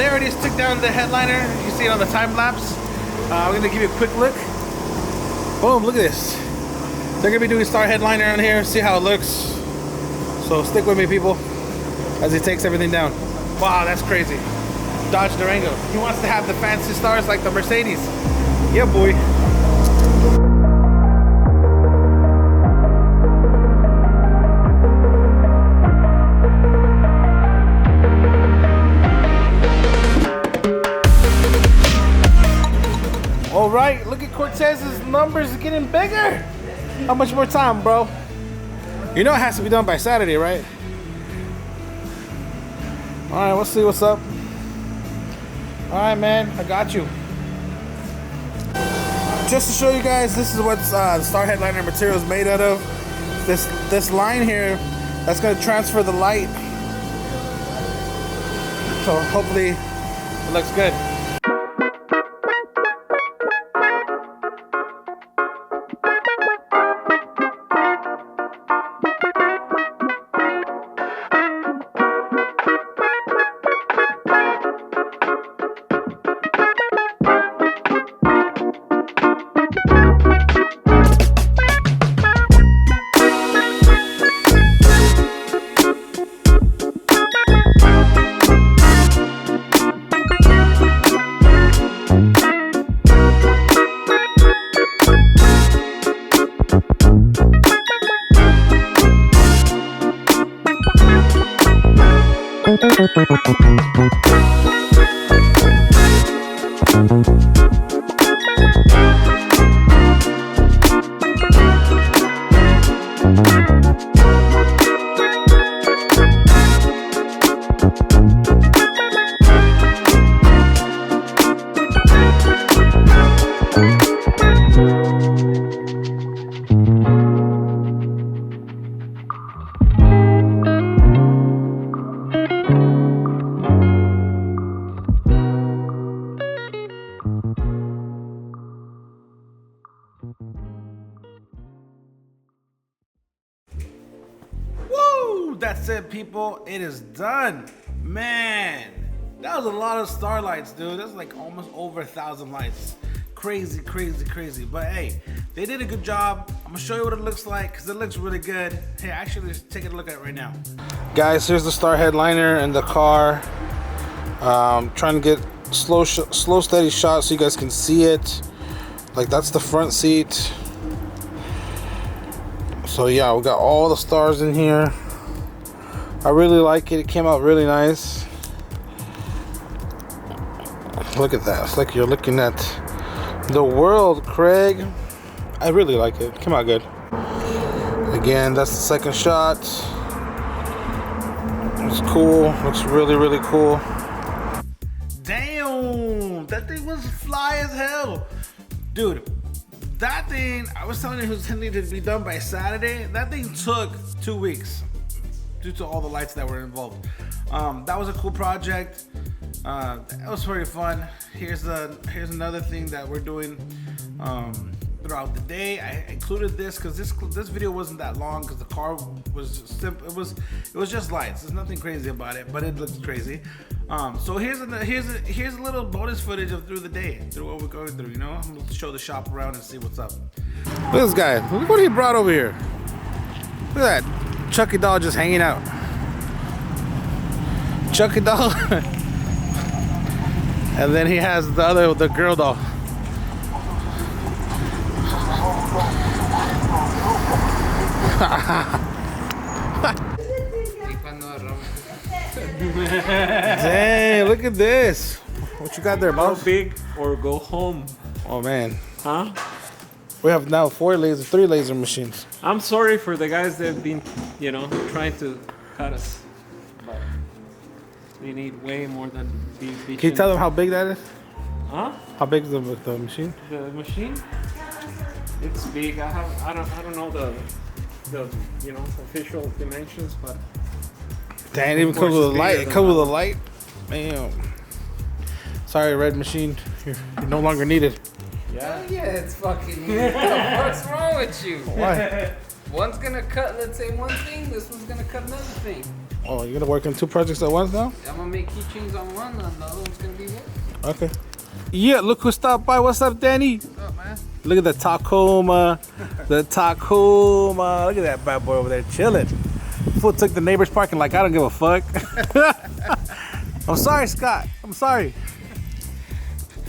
they already took down the headliner. You see it on the time lapse. I'm gonna give you a quick look. Boom, look at this. They're gonna be doing star headliner on here, see how it looks. So stick with me, people, as he takes everything down. Wow, that's crazy. Dodge Durango. He wants to have the fancy stars like the Mercedes. Yeah, boy. All right, look at Cortez's numbers getting bigger. How much more time, bro? You know it has to be done by Saturday, right? All right, let's see what's up. All right, man, I got you. Just to show you guys, this is what the star headliner material is made out of. This line here, that's gonna transfer the light. So hopefully it looks good. Woo! That's it, people. It is done. Man, that was a lot of starlights, dude. That's like almost over 1,000 lights. Crazy, crazy, crazy. But hey, they did a good job. I'm gonna show you what it looks like because it looks really good. Hey, actually, let's take a look at it right now. Guys, here's the star headliner in the car. Trying to get slow, steady shot so you guys can see it. Like that's the front seat. So yeah, we got all the stars in here. I really like it. It came out really nice. Look at that. It's like you're looking at the world, Craig. I really like it. It came out good. Again, that's the second shot. It's cool. Looks really, really cool. Damn, that thing was fly as hell. Dude, that thing, I was telling you it was intended to be done by Saturday. That thing took 2 weeks due to all the lights that were involved. That was a cool project. It was very fun. Here's another thing that we're doing throughout the day. I included this because this video wasn't that long because the car was simple. It was just lights. There's nothing crazy about it, but it looks crazy. So here's a little bonus footage of through the day, through what we're going through. You know, I'm gonna show the shop around and see what's up. Look at this guy. Look what he brought over here. Look at that Chucky doll just hanging out. Chucky doll. And then he has the girl doll. Dang, look at this. What you got there, boss? Go big or go home. Oh man. Huh? We have now 3 laser machines. I'm sorry for the guys that have been, trying to cut us. But they need way more than these. Can you tell them how big that is? Huh? How big is the machine? The machine? It's big. I don't know the official dimensions, but dang, it even comes with a light. It comes with a light. Man. Sorry, red machine. You're no longer needed. Yeah, it's fucking weird. What's wrong with you? Why? One's gonna cut, let's say, one thing, this one's gonna cut another thing. Oh, you're gonna work on 2 projects at once now? I'm gonna make keychains on one, and the other one's gonna be this. Okay. Yeah, look who stopped by. What's up, Danny? What's up, man? Look at the Tacoma. The Tacoma. Look at that bad boy over there chilling. Fool took the neighbor's parking like I don't give a fuck. I'm sorry, Scott. I'm sorry.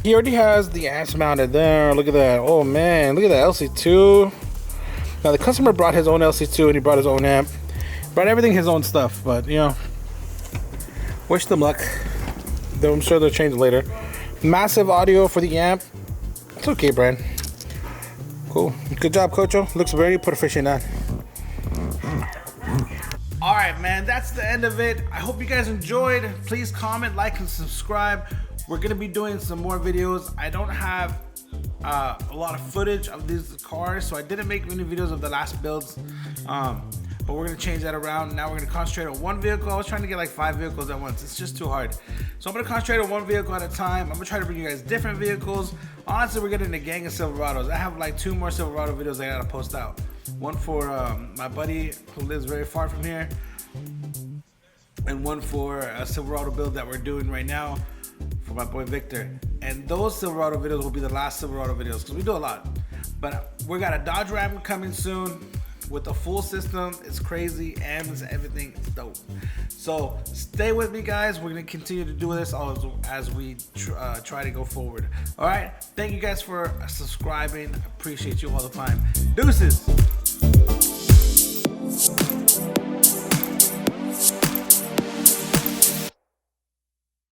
He already has the amps mounted there. Look at that. Oh man, look at that LC2. Now the customer brought his own LC2 and he brought his own amp. Brought everything his own stuff, but you know, wish them luck. Though I'm sure they'll change later. Massive audio for the amp. It's okay, Brian. Cool. Good job, Cocho. Looks very professional. All right, man. That's the end of it. I hope you guys enjoyed. Please comment, like, and subscribe. We're gonna be doing some more videos. I don't have a lot of footage of these cars, so I didn't make many videos of the last builds. But we're gonna change that around. Now we're gonna concentrate on one vehicle. I was trying to get like 5 vehicles at once. It's just too hard. So I'm gonna concentrate on one vehicle at a time. I'm gonna try to bring you guys different vehicles. Honestly, we're getting a gang of Silverados. I have like 2 more Silverado videos I gotta post out. One for my buddy who lives very far from here, and one for a Silverado build that we're doing right now for my boy Victor. And those Silverado videos will be the last Silverado videos because we do a lot. But we got a Dodge Ram coming soon with a full system. It's crazy, amps, everything. It's dope. So stay with me, guys. We're gonna continue to do this as we try to go forward. All right. Thank you guys for subscribing. Appreciate you all the time. Deuces.